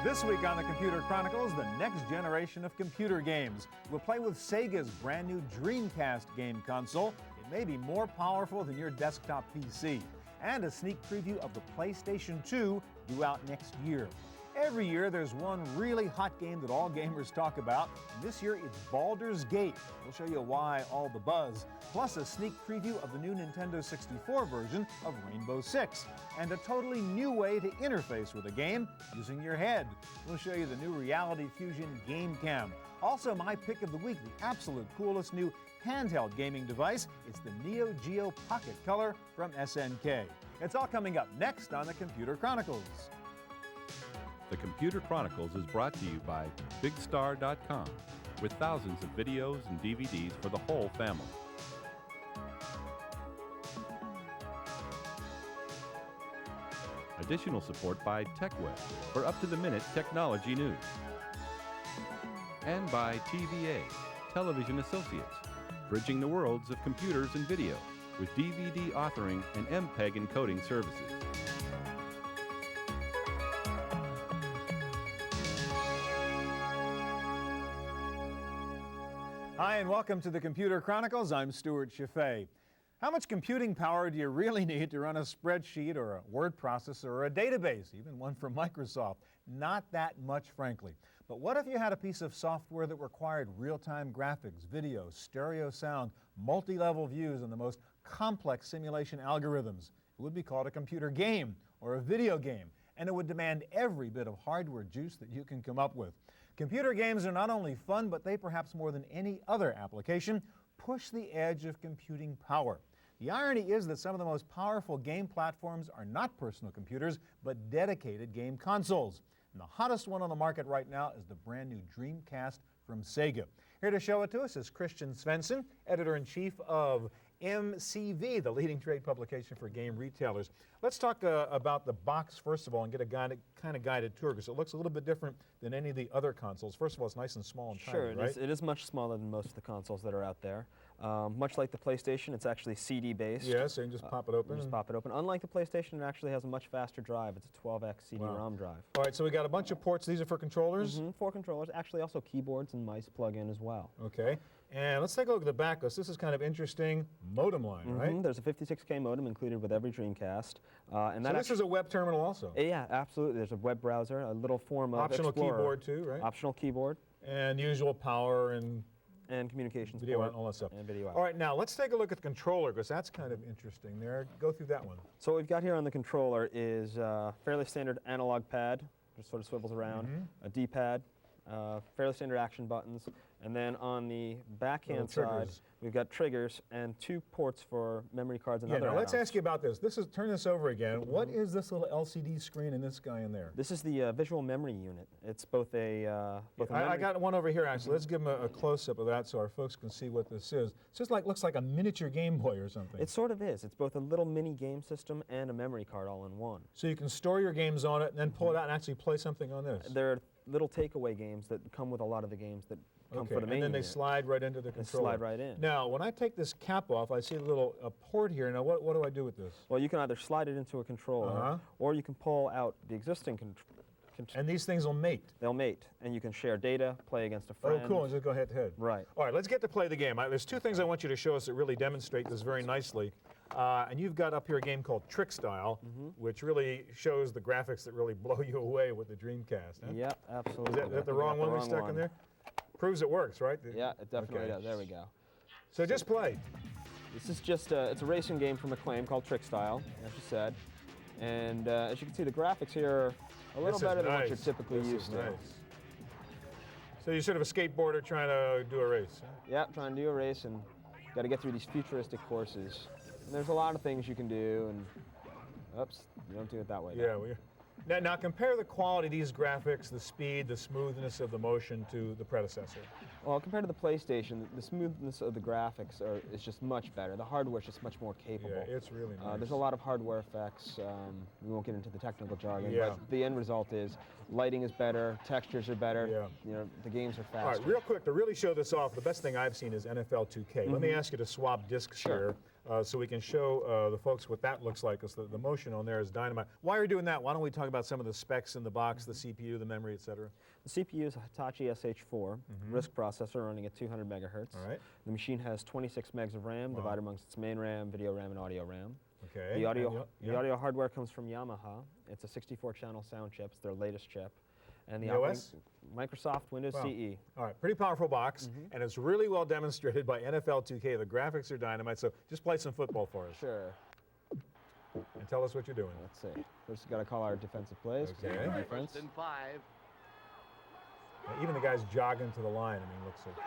This week on the Computer Chronicles, the next generation of computer games. We'll play with Sega's brand new Dreamcast game console. It may be more powerful than your desktop PC. And a sneak preview of the PlayStation 2 due out next year. Every year there's one really hot game that all gamers talk about. And this year it's Baldur's Gate. We'll show you why all the buzz. Plus a sneak preview of the new Nintendo 64 version of Rainbow Six. And a totally new way to interface with a game using your head. We'll show you the new Reality Fusion Game Cam. Also my pick of the week, the absolute coolest new handheld gaming device. It's the Neo Geo Pocket Color from SNK. It's all coming up next on the Computer Chronicles. The Computer Chronicles is brought to you by BigStar.com, with thousands of videos and DVDs for the whole family. Additional support by TechWeb for up-to-the-minute technology news. And by TVA, Television Associates, bridging the worlds of computers and video with DVD authoring and MPEG encoding services. Hi, and welcome to the Computer Chronicles. I'm Stuart Chaffee. How much computing power do you really need to run a spreadsheet or a word processor or a database, even one from Microsoft? Not that much, frankly. But what if you had a piece of software that required real-time graphics, video, stereo sound, multi-level views, and the most complex simulation algorithms? It would be called a computer game or a video game, and it would demand every bit of hardware juice that you can come up with. Computer games are not only fun, but they perhaps more than any other application push the edge of computing power. The irony is that some of the most powerful game platforms are not personal computers, but dedicated game consoles. And the hottest one on the market right now is the brand new Dreamcast from Sega. Here to show it to us is Christian Svensson, editor-in-chief of MCV, the leading trade publication for game retailers. Let's talk about the box first of all and get a kind of guided tour, because it looks a little bit different than any of the other consoles. First of all, it's nice and small and tiny, right? Sure, it is much smaller than most of the consoles that are out there. Much like the PlayStation, it's actually CD-based. Yes, so you can just pop it open. Just pop it open. Unlike the PlayStation, it actually has a much faster drive. It's a 12x CD-ROM drive. All right, so we got a bunch of ports. These are for controllers? 4 controllers. Actually, also keyboards and mice plug in as well. Okay. And let's take a look at the back. This is kind of interesting. Modem line, right? There's a 56K modem included with every Dreamcast. And so this is a web terminal also? Yeah, absolutely. There's a web browser, a little form of optional Explorer. Keyboard too, right? Optional keyboard. And usual power and communications video port and all that stuff. And video out. All right, now let's take a look at the controller, because that's kind of interesting there. Go through that one. So what we've got here on the controller is a fairly standard analog pad, just sort of swivels around, a D-pad, fairly standard action buttons, and then on the backhand side, we've got triggers and 2 ports for memory cards and other now let's ask you about this. Turn this over again. What is this little LCD screen and this guy in there? This is the visual memory unit. It's both a I got one over here, actually. Let's give them a close-up of that so our folks can see what this is. It's just looks like a miniature Game Boy or something. It sort of is. It's both a little mini game system and a memory card all in one. So you can store your games on it and then pull it out and actually play something on this? There are little takeaway games that come with a lot of the games that come for the main and then they unit. slide right into the controller. They slide right in. Now, when I take this cap off, I see a little port here. Now, what do I do with this? Well, you can either slide it into a controller, or you can pull out the existing and these things will mate? They'll mate, and you can share data, play against a friend. Oh, cool, and just go head-to-head. Right. All right, let's get to play the game. There's 2 things I want you to show us that really demonstrate this very nicely. And you've got up here a game called Trick Style, which really shows the graphics that really blow you away with the Dreamcast. Huh? Yeah, absolutely. Is that the wrong one we stuck in there? Proves it works, right? Yeah, it definitely does. There we go. So just play. This is just it's a racing game from Acclaim called Trick Style, as you said. And as you can see, the graphics here are a little better than what you're typically used to. So you're sort of a skateboarder trying to do a race? Huh? Yeah, trying to do a race, and got to get through these futuristic courses. And there's a lot of things you can do, and oops, you don't do it that way. Yeah, now compare the quality of these graphics, the speed, the smoothness of the motion to the predecessor. Well, compared to the PlayStation, the smoothness of the graphics is just much better. The hardware is just much more capable. Yeah, it's really nice. There's a lot of hardware effects. We won't get into the technical jargon, but the end result is lighting is better, textures are better. Yeah. You know, the games are faster. All right, real quick, to really show this off, the best thing I've seen is NFL 2K. Let me ask you to swap discs here. so we can show the folks what that looks like, because the motion on there is dynamite. While you're doing that, why don't we talk about some of the specs in the box, the CPU, the memory, et cetera? The CPU is a Hitachi SH4 RISC processor running at 200 megahertz. All right. The machine has 26 megs of RAM divided amongst its main RAM, video RAM, and audio RAM. Okay. The audio hardware comes from Yamaha. It's a 64-channel sound chip. It's their latest chip. And the OS? Microsoft Windows CE. All right, pretty powerful box, and it's really well demonstrated by NFL 2K. The graphics are dynamite, so just play some football for us. Sure. And tell us what you're doing. Let's see. First, got to call our defensive plays. Okay. Defense. 1st and 5. Even the guys jogging to the line, I mean, looks so cool.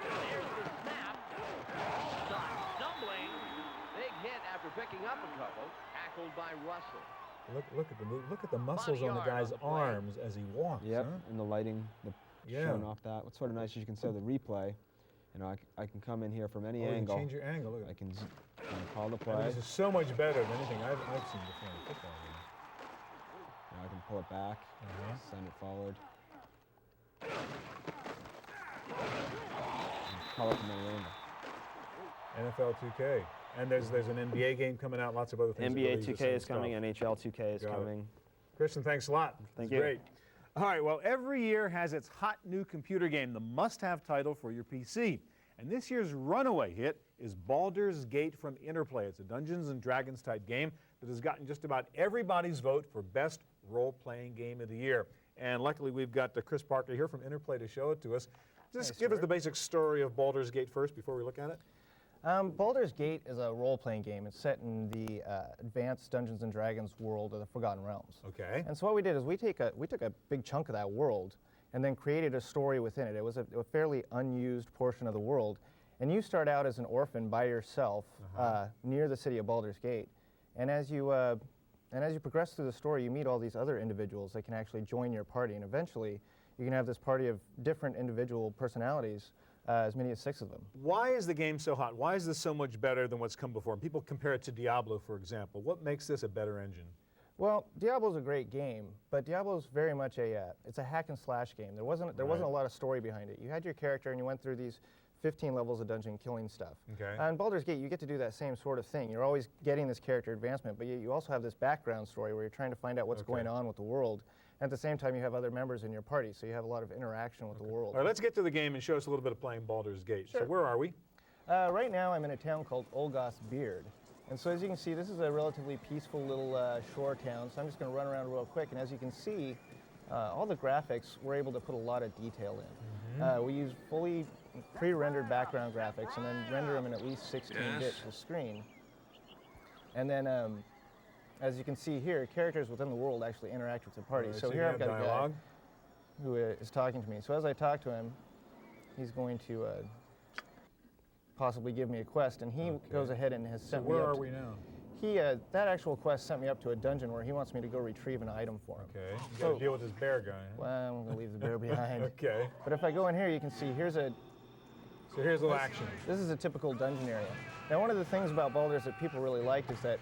There's the snap. Stopped stumbling. Big hit after picking up a couple. Tackled by Russell. Look at the move. Look at the muscles on the guy's arms as he walks. Yep, Huh? and the lighting, showing off that. What's sort of nice is you can see the replay. You know, I can come in here from any You angle. can change your angle. Look at I can call the that. play. This is so much better than anything I've seen before in a football game. Now I can pull it back, send it forward. And call it from any angle. NFL 2K. And there's an NBA game coming out, lots of other things. NBA 2K is coming, NHL 2K is coming. Christian, thanks a lot. Thank It's you. Great. All right, well, every year has its hot new computer game, the must-have title for your PC. And this year's runaway hit is Baldur's Gate from Interplay. It's a Dungeons & Dragons type game that has gotten just about everybody's vote for best role-playing game of the year. And luckily, we've got Chris Parker here from Interplay to show it to us. Just give us the basic story of Baldur's Gate first before we look at it. Baldur's Gate is a role-playing game. It's set in the advanced Dungeons & Dragons world of the Forgotten Realms. Okay. And so what we did is we took a big chunk of that world and then created a story within it. It was a fairly unused portion of the world. And you start out as an orphan by yourself near the city of Baldur's Gate. And as you progress through the story, you meet all these other individuals that can actually join your party. And eventually, you can have this party of different individual personalities, as many as 6 of them. Why is the game so hot? Why is this so much better than what's come before? People compare it to Diablo, for example. What makes this a better engine? Well, Diablo's a great game, but Diablo's very much it's a hack and slash game. There wasn't a lot of story behind it. You had your character and you went through these 15 levels of dungeon killing stuff. Okay. In Baldur's Gate, you get to do that same sort of thing. You're always getting this character advancement, but you also have this background story where you're trying to find out what's going on with the world. At the same time, you have other members in your party, so you have a lot of interaction with the world. All right, let's get to the game and show us a little bit of playing Baldur's Gate. Sure. So where are we? Right now, I'm in a town called Olgoth Beard. And so as you can see, this is a relatively peaceful little shore town, so I'm just going to run around real quick. And as you can see, all the graphics, we're able to put a lot of detail in. We use fully pre-rendered background graphics and then render them in at least 16 bits per screen. And then, as you can see here, characters within the world actually interact with the party. Right, so here I've got a guy who is talking to me. So as I talk to him, he's going to possibly give me a quest, and he goes ahead and has sent me up. Where are we now? That actual quest sent me up to a dungeon where he wants me to go retrieve an item for him. Okay. You got to deal with this bear guy. Huh? Well, I'm going to leave the bear behind. Okay. But if I go in here, you can see So here's a little action. This is a typical dungeon area. Now, one of the things about Baldur's that people really liked is that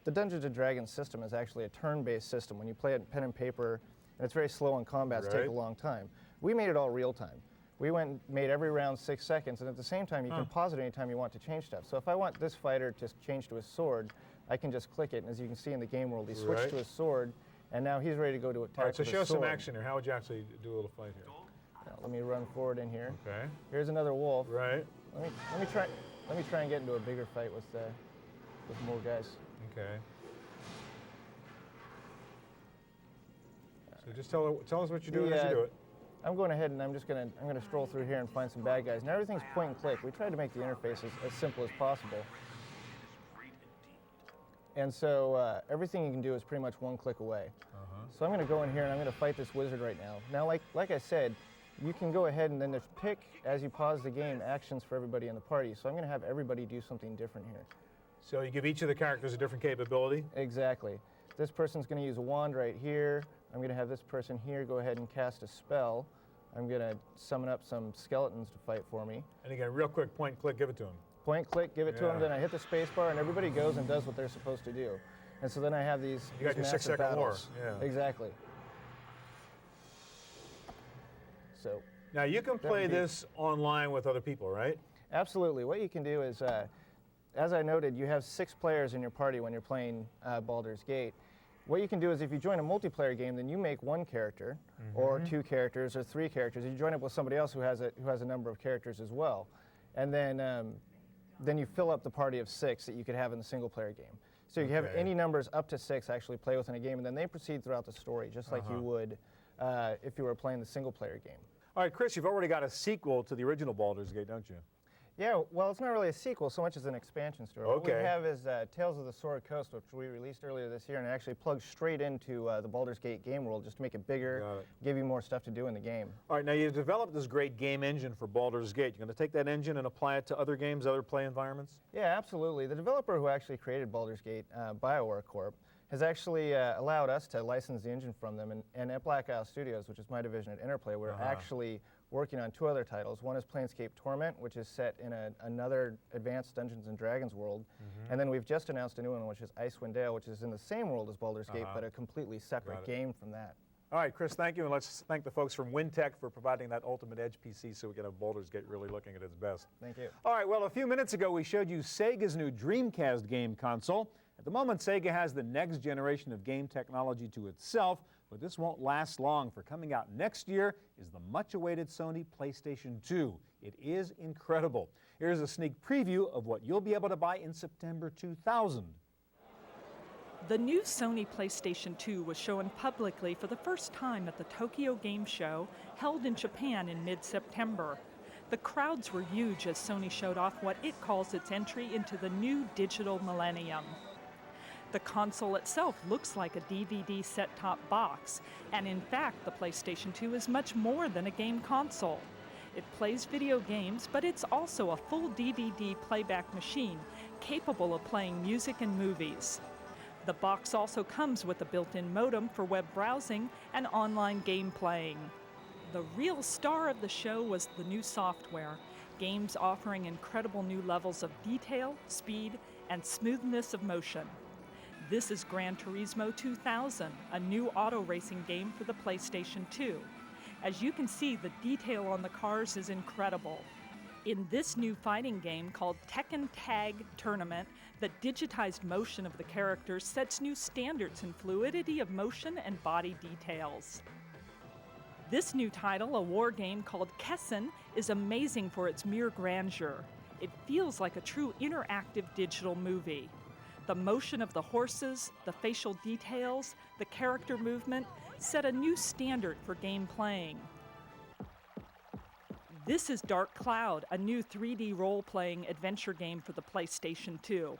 the Dungeons & Dragons system is actually a turn-based system. When you play it pen and paper, and it's very slow and combats take a long time. We made it all real time. We went and made every round 6 seconds, and at the same time, you can pause it anytime you want to change stuff. So if I want this fighter to change to his sword, I can just click it, and as you can see in the game world, he switched to his sword, and now he's ready to go to attack. All right, so with show his some sword. action here. How would you actually do a little fight here? Now, let me run forward in here. Okay. Here's another wolf. Right. Let me try and get into a bigger fight with more guys. Okay. So just tell us what you're doing as you do it. I'm going ahead and I'm gonna stroll through here and find some bad guys. Now everything's point and click. We tried to make the interface as simple as possible. And so everything you can do is pretty much one click away. So I'm going to go in here and I'm going to fight this wizard right now. Now, like I said, you can go ahead and then just pick, as you pause the game, actions for everybody in the party. So I'm going to have everybody do something different here. So you give each of the characters a different capability? Exactly. This person's going to use a wand right here. I'm going to have this person here go ahead and cast a spell. I'm going to summon up some skeletons to fight for me. And again, real quick, point, click, give it to him. Point, click, give it to them, then I hit the space bar, and everybody goes and does what they're supposed to do. And so then I have these You got your 6 second war. Yeah. Exactly. So now you can play this online with other people, right? Absolutely. What you can do is, as I noted, you have 6 players in your party when you're playing Baldur's Gate. What you can do is if you join a multiplayer game, then you make 1 character, or 2 characters, or 3 characters. You join up with somebody else who has a number of characters as well. And then you fill up the party of 6 that you could have in the single-player game. So you can have any numbers up to 6 actually play within a game, and then they proceed throughout the story, just like you would if you were playing the single-player game. All right, Chris, you've already got a sequel to the original Baldur's Gate, don't you? Yeah, well, it's not really a sequel so much as an expansion story. What we have is Tales of the Sword Coast, which we released earlier this year, and it actually plugs straight into the Baldur's Gate game world just to make it bigger, give you more stuff to do in the game. All right, now you've developed this great game engine for Baldur's Gate. You're going to take that engine and apply it to other games, other play environments? Yeah, absolutely. The developer who actually created Baldur's Gate, BioWare Corp., has actually allowed us to license the engine from them, and at Black Isle Studios, which is my division at Interplay, we're actually working on 2 other titles. One is Planescape Torment, which is set in another advanced Dungeons & Dragons world. And then we've just announced a new one, which is Icewind Dale, which is in the same world as Baldur's Gate, but a completely separate game from that. All right, Chris, thank you, and let's thank the folks from WinTech for providing that Ultimate Edge PC so we can have Baldur's Gate really looking at its best. Thank you. All right, well, a few minutes ago we showed you Sega's new Dreamcast game console. At the moment, Sega has the next generation of game technology to itself, but this won't last long, for coming out next year is the much-awaited Sony PlayStation 2. It is incredible. Here's a sneak preview of what you'll be able to buy in September 2000. The new Sony PlayStation 2 was shown publicly for the first time at the Tokyo Game Show, held in Japan in mid-September. The crowds were huge as Sony showed off what it calls its entry into the new digital millennium. The console itself looks like a DVD set-top box, and in fact, the PlayStation 2 is much more than a game console. It plays video games, but it's also a full DVD playback machine, capable of playing music and movies. The box also comes with a built-in modem for web browsing and online game playing. The real star of the show was the new software, games offering incredible new levels of detail, speed, and smoothness of motion. This is Gran Turismo 2000, a new auto racing game for the PlayStation 2. As you can see, the detail on the cars is incredible. In this new fighting game called Tekken Tag Tournament, the digitized motion of the characters sets new standards in fluidity of motion and body details. This new title, a war game called Kessen, is amazing for its mere grandeur. It feels like a true interactive digital movie. The motion of the horses, the facial details, the character movement set a new standard for game playing. This is Dark Cloud, a new 3D role-playing adventure game for the PlayStation 2.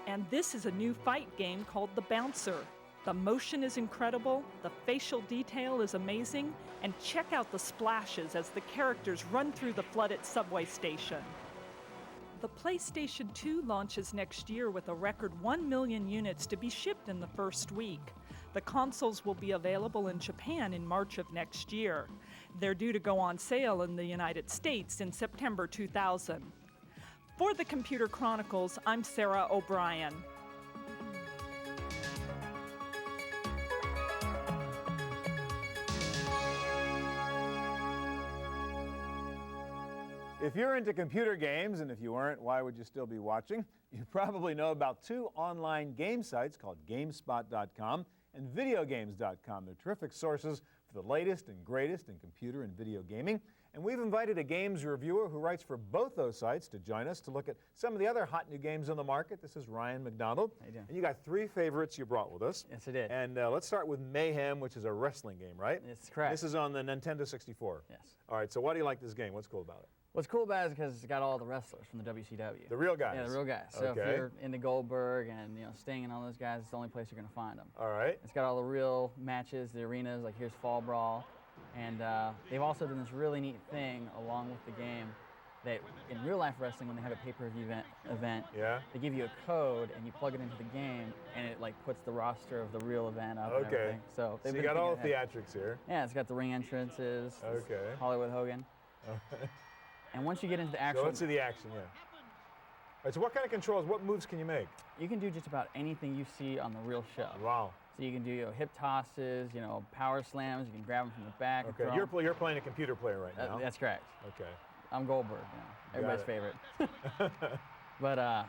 And this is a new fight game called The Bouncer. The motion is incredible, the facial detail is amazing, and check out the splashes as the characters run through the flooded subway station. The PlayStation 2 launches next year with a record 1 million units to be shipped in the first week. The consoles will be available in Japan in March of next year. They're due to go on sale in the United States in September 2000. For the Computer Chronicles, I'm Sarah O'Brien. If you're into computer games, and if you aren't, why would you still be watching? You probably know about 2 online game sites called GameSpot.com and VideoGames.com. They're terrific sources for the latest and greatest in computer and video gaming. And we've invited a games reviewer who writes for both those sites to join us to look at some of the other hot new games on the market. This is Ryan McDonald. How you doing? And you got 3 favorites you brought with us. Yes, I did. And let's start with Mayhem, which is a wrestling game, right? That's correct. This is on the Nintendo 64. Yes. All right, so why do you like this game? What's cool about it? What's cool about it is because it's got all the wrestlers from the WCW. The real guys? Yeah, the real guys. So Okay. if you're into Goldberg and Sting and all those guys, it's the only place you're going to find them. All right. It's got all the real matches, the arenas, like here's Fall Brawl. And they've also done this really neat thing along with the game that in real life wrestling, when they have a pay-per-view event, they give you a code and you plug it into the game and it like puts the roster of the real event up and everything. So you got all the theatrics here. Yeah, it's got the ring entrances, Okay. Hollywood Hogan. And once you get into the actual... So let's see the action, yeah. All right, so what kind of controls, what moves can you make? You can do just about anything you see on the real show. Wow. So you can do hip tosses, power slams. You can grab them from the back. Okay, and throw 'em. you're playing a computer player right now. That's correct. Okay. I'm Goldberg, everybody's favorite. But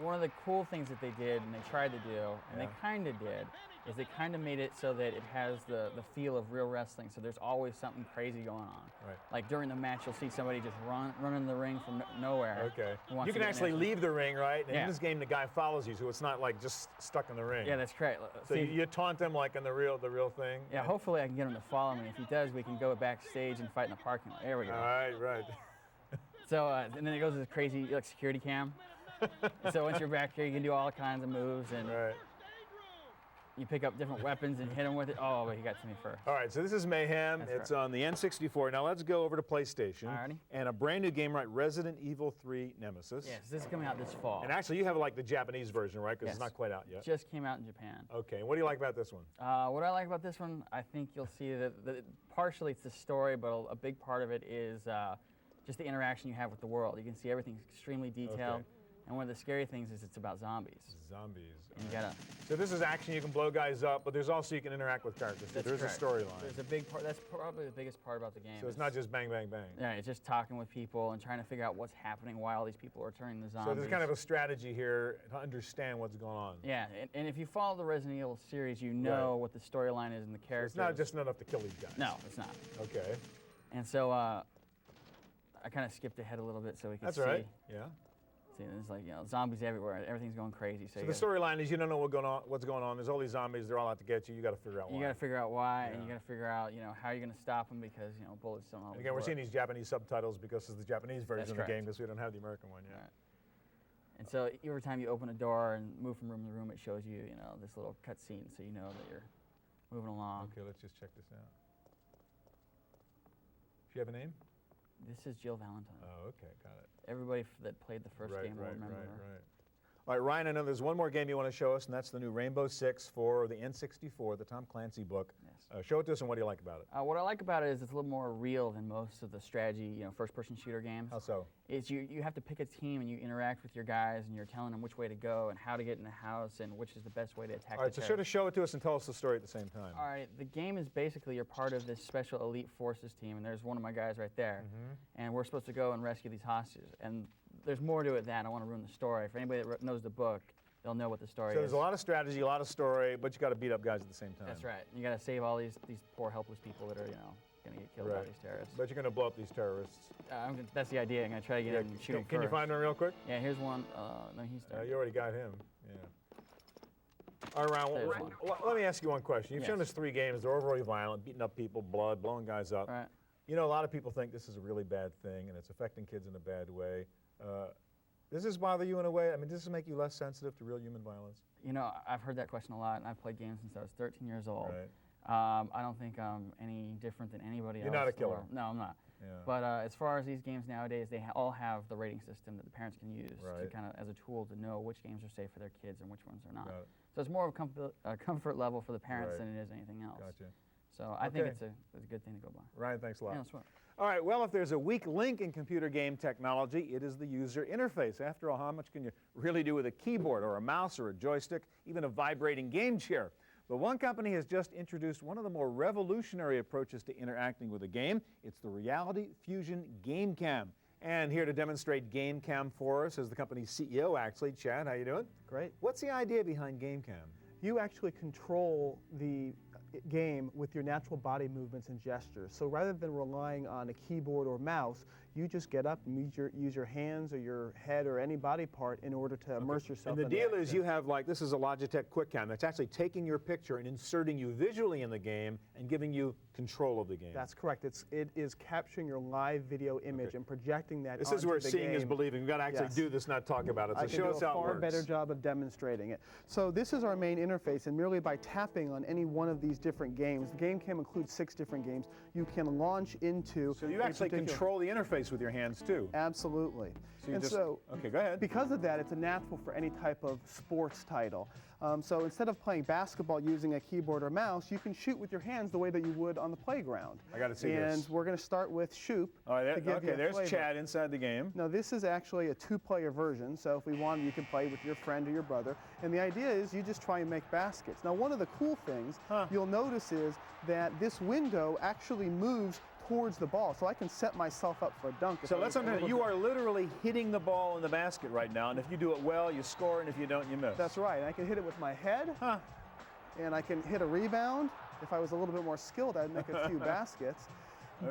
one of the cool things that they did, and they tried to do, and they kind of did, is they kind of made it so that it has the feel of real wrestling. So there's always something crazy going on. Right. Like during the match, you'll see somebody just run in the ring from nowhere. Okay. You can actually leave the ring, right? And in this game, the guy follows you, so it's not like just stuck in the ring. Yeah, that's correct. So you taunt him like in the real thing. Yeah. Hopefully, I can get him to follow me. If he does, we can go backstage and fight in the parking lot. There we go. All right. Right. So and then it goes to this crazy security cam. So once you're back here, you can do all kinds of moves, and you pick up different weapons and hit them with it. Oh, but he got to me first. All right, so this is Mayhem. It's on the N64. Now let's go over to PlayStation. Alrighty. And a brand new game, right? Resident Evil 3 Nemesis. Yes, this is coming out this fall. And actually, you have like the Japanese version, right? Because it's not quite out yet. Just came out in Japan. Okay, and what do you like about this one? What I like about this one, I think you'll see that partially it's the story, but a big part of it is just the interaction you have with the world. You can see everything's extremely detailed. Okay. And one of the scary things is it's about zombies. Zombies. And you gotta. So this is action. You can blow guys up, but there's also you can interact with characters. There's a storyline. There's a big part. That's probably the biggest part about the game. So it's not just bang, bang, bang. Yeah, it's just talking with people and trying to figure out what's happening while all these people are turning to zombies. So there's kind of a strategy here to understand what's going on. Yeah, and if you follow the Resident Evil series, you know what the storyline is and the characters. So it's not just enough to kill these guys. No, it's not. Okay. And so I kind of skipped ahead a little bit so we can see. That's right. Yeah. See, there's like zombies everywhere. Everything's going crazy. So the storyline is you don't know what's going on. There's all these zombies. They're all out to get you. You got to figure out why. You got to figure out why, and you got to figure out how you're going to stop them because bullets don't always. Again, we're seeing these Japanese subtitles because it's the Japanese version of the game because we don't have the American one yet. Right. And so every time you open a door and move from room to room, it shows you this little cutscene, so you know that you're moving along. Okay, let's just check this out. Do you have a name? This is Jill Valentine. Oh, okay, got it. Everybody that played the first game will remember her. Right. All right, Ryan, I know there's one more game you want to show us, and that's the new Rainbow Six for the N64, the Tom Clancy book. Yes. Show it to us, and what do you like about it? What I like about it is it's a little more real than most of the strategy, first-person shooter games. How so? It's you have to pick a team, and you interact with your guys, and you're telling them which way to go and how to get in the house and which is the best way to attack. All right, so sort of show it to us and tell us the story at the same time. All right, the game is basically you're part of this special elite forces team, and there's one of my guys right there, and we're supposed to go and rescue these hostages. And there's more to it than that. I don't want to ruin the story. For anybody that knows the book, they'll know what the story is. So there's a lot of strategy, a lot of story, but you got to beat up guys at the same time. That's right. You got to save all these poor helpless people that are going to get killed by these terrorists. But you're going to blow up these terrorists. That's the idea. I'm going to try to get in and shoot them first. Can you find one real quick? Yeah, here's one. No, he's dead. You already got him. Yeah. All right, Ryan, let me ask you one question. You've shown us 3 games. They're overly violent, beating up people, blood, blowing guys up. Right. A lot of people think this is a really bad thing and it's affecting kids in a bad way. Does this bother you in a way? I mean, does this make you less sensitive to real human violence? I've heard that question a lot, and I've played games since I was 13 years old. Right. I don't think I'm any different than anybody else. You're not a killer. No, I'm not. Yeah. But as far as these games nowadays, they all have the rating system that the parents can use to kind of as a tool to know which games are safe for their kids and which ones are not. So it's more of a comfort level for the parents than it is anything else. Gotcha. So I think it's a good thing to go by. Ryan, thanks a lot. Yeah, that's right. All right, well, if there's a weak link in computer game technology, it is the user interface. After all, how much can you really do with a keyboard or a mouse or a joystick, even a vibrating game chair? But one company has just introduced one of the more revolutionary approaches to interacting with a game. It's the Reality Fusion Game Cam. And here to demonstrate Game Cam for us is the company's CEO, actually. Chad, how you doing? Great. What's the idea behind Game Cam? You actually control the game with your natural body movements and gestures. So rather than relying on a keyboard or mouse, you just get up and use your hands or your head or any body part in order to immerse yourself. And the deal is you have this is a Logitech QuickCam that's actually taking your picture and inserting you visually in the game and giving you control of the game. That's correct. It is capturing your live video image and projecting that onto the game. This is where seeing is believing. We've got to actually do this, not talk about it. So show us how it works. I can do a far better job of demonstrating it. So this is our main interface, and merely by tapping on any one of these different games, the Game Cam includes 6 different games, you can launch into. So you actually control the interface interface with your hands too. Absolutely. So okay, go ahead. Because of that, it's a natural for any type of sports title. So instead of playing basketball using a keyboard or mouse, you can shoot with your hands the way that you would on the playground. I got to see this. And we're going to start with Shoop. All right, to give you a there's flavor. Chad inside the game. Now this is actually a 2-player version, so if we want, you can play with your friend or your brother. And the idea is you just try and make baskets. Now one of the cool things you'll notice is that this window actually moves towards the ball, so I can set myself up for a dunk. So let's understand, you are literally hitting the ball in the basket right now, and if you do it well, you score, and if you don't, you miss. That's right. I can hit it with my head, and I can hit a rebound. If I was a little bit more skilled, I'd make a few baskets.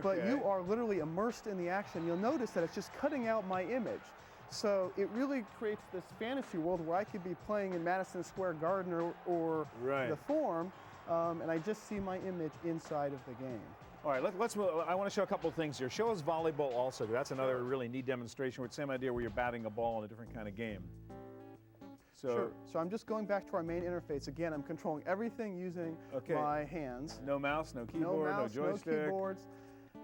But you are literally immersed in the action. You'll notice that it's just cutting out my image. So it really creates this fantasy world where I could be playing in Madison Square Garden or the Forum, and I just see my image inside of the game. All right, let's move. I want to show a couple of things here. Show us volleyball also. That's another really neat demonstration with the same idea where you're batting a ball in a different kind of game. So I'm just going back to our main interface. Again, I'm controlling everything using my hands. No mouse, no keyboard, no joystick. No keyboards.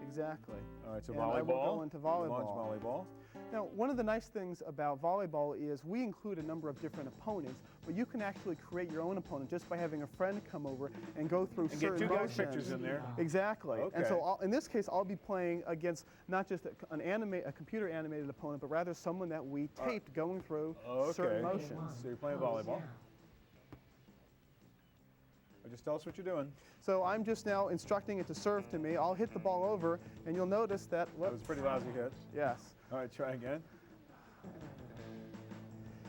Exactly. All right, so and volleyball. I will go into volleyball. Launch volleyball. Now, one of the nice things about volleyball is we include a number of different opponents, but you can actually create your own opponent just by having a friend come over and go through certain get two guys' motions. pictures in there. Exactly. Okay. And so in this case, I'll be playing against not just a computer animated opponent, but rather someone that we taped going through certain motions. So you're playing volleyball. Just tell us what you're doing. So I'm just now instructing it to serve to me. I'll hit the ball over, and you'll notice that. That was a pretty lousy hit. Yes. All right, try again.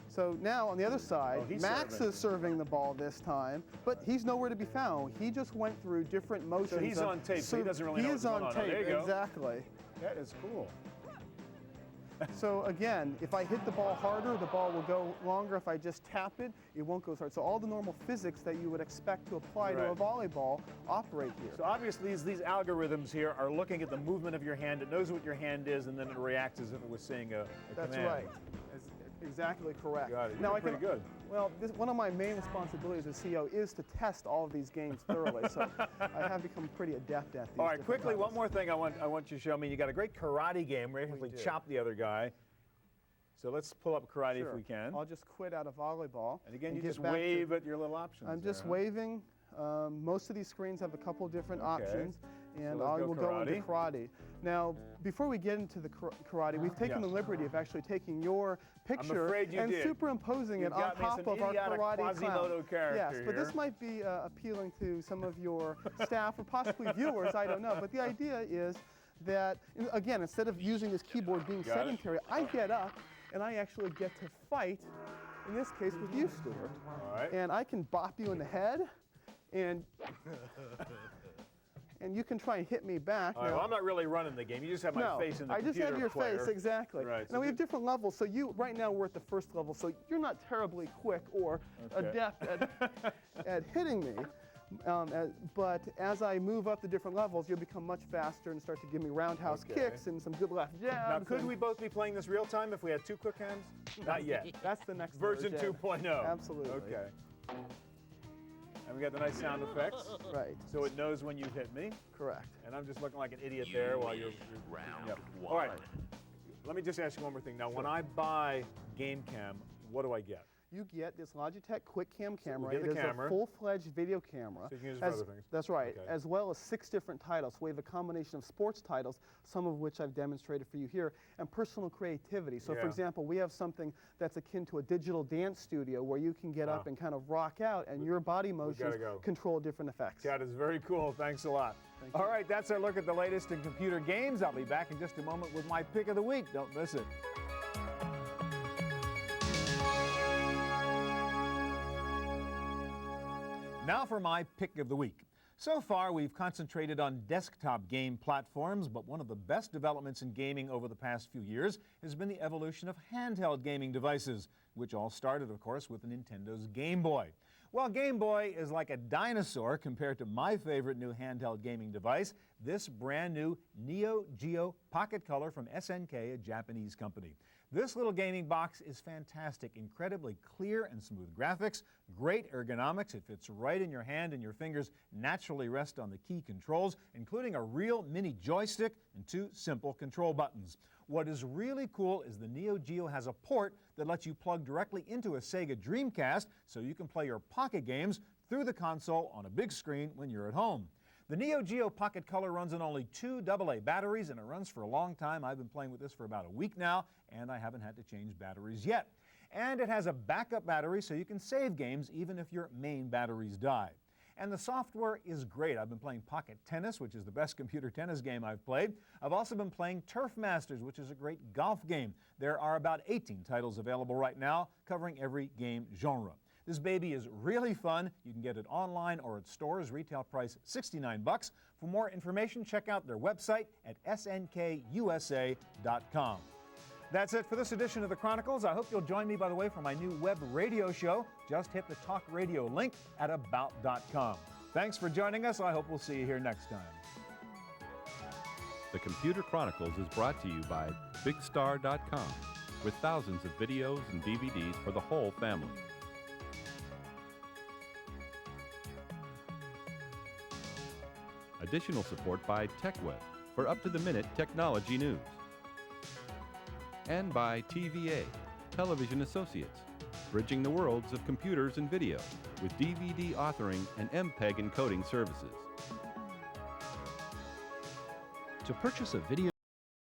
So now on the other side, Max is serving the ball this time, but he's nowhere to be found. He just went through different motions. So he's on tape, so he doesn't really know what's going on. He is on tape, there you go. exactly. That is cool. So again, if I hit the ball harder, the ball will go longer. If I just tap it, it won't go as hard. So all the normal physics that you would expect to apply to a volleyball operate here. So obviously these algorithms here are looking at the movement of your hand. It knows what your hand is, and then it reacts as if it was saying a That's command. right. Exactly correct. Got it. Now You're pretty good. Well, one of my main responsibilities as CEO is to test all of these games thoroughly. So I have become pretty adept at these. All right, quickly, one more thing I want you to show me. You got a great karate game where you actually chop the other guy. So let's pull up karate if we can. I'll just quit out of volleyball. And again, you just wave at your little options. I'm just waving. Most of these screens have a couple different options, and I will go into karate. Now, before we get into the karate, we've taken the liberty of actually taking your picture and superimposing it on top of our karate clown. Yes, but this might be appealing to some of your staff or possibly viewers, I don't know. But the idea is that, again, instead of using this keyboard being sedentary, I get up and I actually get to fight, in this case with you, Stuart. All right. And I can bop you in the head, and you can try and hit me back. All right, well, I'm not really running the game. You just have my face in the computer I just have your face, exactly. Right. Now we have different levels. So right now we're at the first level, so you're not terribly quick or adept at hitting me. But as I move up the different levels, you'll become much faster and start to give me roundhouse kicks and some good left jabs. Now, could we both be playing this real time if we had two quick hands? Not yet. That's the next version 2.0. Absolutely. Okay. And we got the nice sound effects. Right. So it knows when you hit me. Correct. And I'm just looking like an idiot there while you're round one. All right. Let me just ask you one more thing. Now, when I buy GameCam, what do I get? You get this Logitech QuickCam camera. It is a full-fledged video camera. So you can use it for other things. That's right, as well as 6 different titles. We have a combination of sports titles, some of which I've demonstrated for you here, and personal creativity. So for example, we have something that's akin to a digital dance studio where you can get up and kind of rock out, and your body motions control different effects. That is very cool. Thanks a lot. All right, that's our look at the latest in computer games. I'll be back in just a moment with my pick of the week. Don't miss it. Now for my pick of the week. So far, we've concentrated on desktop game platforms, but one of the best developments in gaming over the past few years has been the evolution of handheld gaming devices, which all started, of course, with Nintendo's Game Boy. Well, Game Boy is like a dinosaur compared to my favorite new handheld gaming device, this brand new Neo Geo Pocket Color from SNK, a Japanese company. This little gaming box is fantastic. Incredibly clear and smooth graphics, great ergonomics. It fits right in your hand and your fingers naturally rest on the key controls, including a real mini joystick and 2 simple control buttons. What is really cool is the Neo Geo has a port that lets you plug directly into a Sega Dreamcast so you can play your Pocket games through the console on a big screen when you're at home. The Neo Geo Pocket Color runs on only 2 AA batteries, and it runs for a long time. I've been playing with this for about a week now, and I haven't had to change batteries yet. And it has a backup battery so you can save games even if your main batteries die. And the software is great. I've been playing Pocket Tennis, which is the best computer tennis game I've played. I've also been playing Turf Masters, which is a great golf game. There are about 18 titles available right now, covering every game genre. This baby is really fun. You can get it online or at stores. Retail price $69. For more information, check out their website at snkusa.com. That's it for this edition of the Chronicles. I hope you'll join me, by the way, for my new web radio show. Just hit the Talk Radio link at about.com. Thanks for joining us. I hope we'll see you here next time. The Computer Chronicles is brought to you by BigStar.com, with thousands of videos and DVDs for the whole family. Additional support by TechWeb for up-to-the-minute technology news. And by TVA, Television Associates, bridging the worlds of computers and video with DVD authoring and MPEG encoding services. To purchase a video